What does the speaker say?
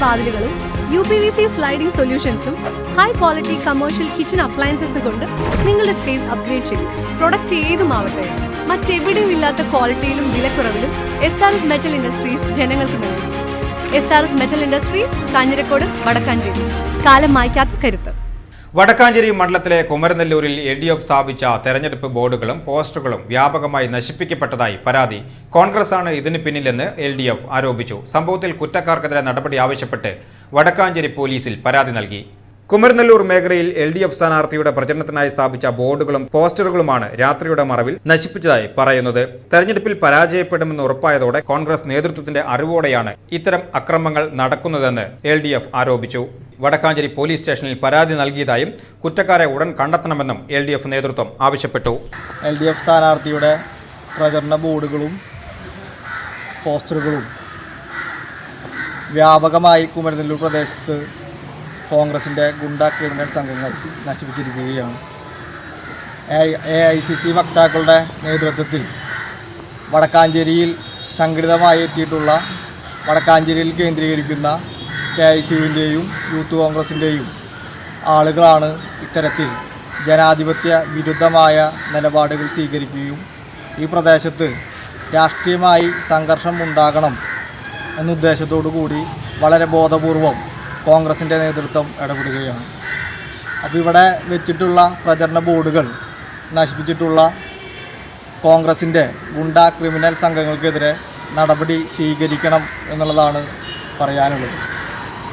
വാതിലുകളും UPVC sliding സൊല്യൂഷൻസും high quality commercial kitchen അപ്ലയൻസസും കൊണ്ട് നിങ്ങളുടെ സ്പേസ് അപ്ഗ്രേഡ് ചെയ്യും. പ്രൊഡക്റ്റ് ഏതുമാവട്ടെ, മറ്റെവിടെയും ഇല്ലാത്ത ക്വാളിറ്റിയിലും വിലക്കുറവിലും SRS മെറ്റൽ ഇൻഡസ്ട്രീസ് ജനങ്ങൾക്ക് നൽകും. SRS metal industries, Kanjirakode, Vadakkanchery. കാലം മായ്ക്കാത്ത കരുത്ത്. വടക്കാഞ്ചേരി മണ്ഡലത്തിലെ കുമരനെല്ലൂരിൽ LDF സ്ഥാപിച്ച തെരഞ്ഞെടുപ്പ് ബോർഡുകളും പോസ്റ്ററുകളും വ്യാപകമായി നശിപ്പിക്കപ്പെട്ടതായി പരാതി. കോൺഗ്രസാണ് ഇതിന് പിന്നിലെന്ന് LDF ആരോപിച്ചു. സംഭവത്തിൽ കുറ്റക്കാർക്കെതിരെ നടപടി ആവശ്യപ്പെട്ട് വടക്കാഞ്ചേരി പോലീസിൽ പരാതി നൽകി. കുമരനെല്ലൂർ മേഖലയിൽ LDF സ്ഥാനാർത്ഥിയുടെ പ്രചരണത്തിനായി സ്ഥാപിച്ച ബോർഡുകളും പോസ്റ്ററുകളുമാണ് രാത്രിയുടെ മറവിൽ നശിപ്പിച്ചതായി പറയുന്നത്. തെരഞ്ഞെടുപ്പിൽ പരാജയപ്പെടുമെന്ന് ഉറപ്പായതോടെ കോൺഗ്രസ് നേതൃത്വത്തിന്റെ അറിവോടെയാണ് ഇത്തരം അക്രമങ്ങൾ നടക്കുന്നതെന്ന് LDF ആരോപിച്ചു. വടക്കാഞ്ചേരി പോലീസ് സ്റ്റേഷനിൽ പരാതി നൽകിയതായും കുറ്റക്കാരെ ഉടൻ കണ്ടെത്തണമെന്നും LDF നേതൃത്വം ആവശ്യപ്പെട്ടു. LDF സ്ഥാനാർത്ഥിയുടെ പ്രചരണ ബോർഡുകളും പോസ്റ്ററുകളും വ്യാപകമായി കുമരനെല്ലൂർ പ്രദേശത്ത് കോൺഗ്രസിൻ്റെ ഗുണ്ട ക്രിമിനൽ സംഘങ്ങൾ നശിപ്പിച്ചിരിക്കുകയാണ്. AICC വക്താക്കളുടെ നേതൃത്വത്തിൽ വടക്കാഞ്ചേരിയിൽ സംഘടിതമായി എത്തിയിട്ടുള്ള വടക്കാഞ്ചേരിയിൽ കേന്ദ്രീകരിക്കുന്ന KICUവിൻ്റെയും യൂത്ത് കോൺഗ്രസിൻ്റെയും ആളുകളാണ് ഇത്തരത്തിൽ ജനാധിപത്യ വിരുദ്ധമായ നിലപാടുകൾ സ്വീകരിക്കുകയും ഈ പ്രദേശത്ത് രാഷ്ട്രീയമായി സംഘർഷം ഉണ്ടാകണം എന്ന ഉദ്ദേശത്തോടു കൂടി വളരെ ബോധപൂർവം കോൺഗ്രസിൻ്റെ നേതൃത്വം ഇടപെടുകയാണ്. അപ്പോൾ ഇവിടെ വെച്ചിട്ടുള്ള പ്രചരണ ബോർഡുകൾ നശിപ്പിച്ചിട്ടുള്ള കോൺഗ്രസിൻ്റെ ഗുണ്ട ക്രിമിനൽ സംഘങ്ങൾക്കെതിരെ നടപടി സ്വീകരിക്കണം എന്നുള്ളതാണ് പറയാനുള്ളത്.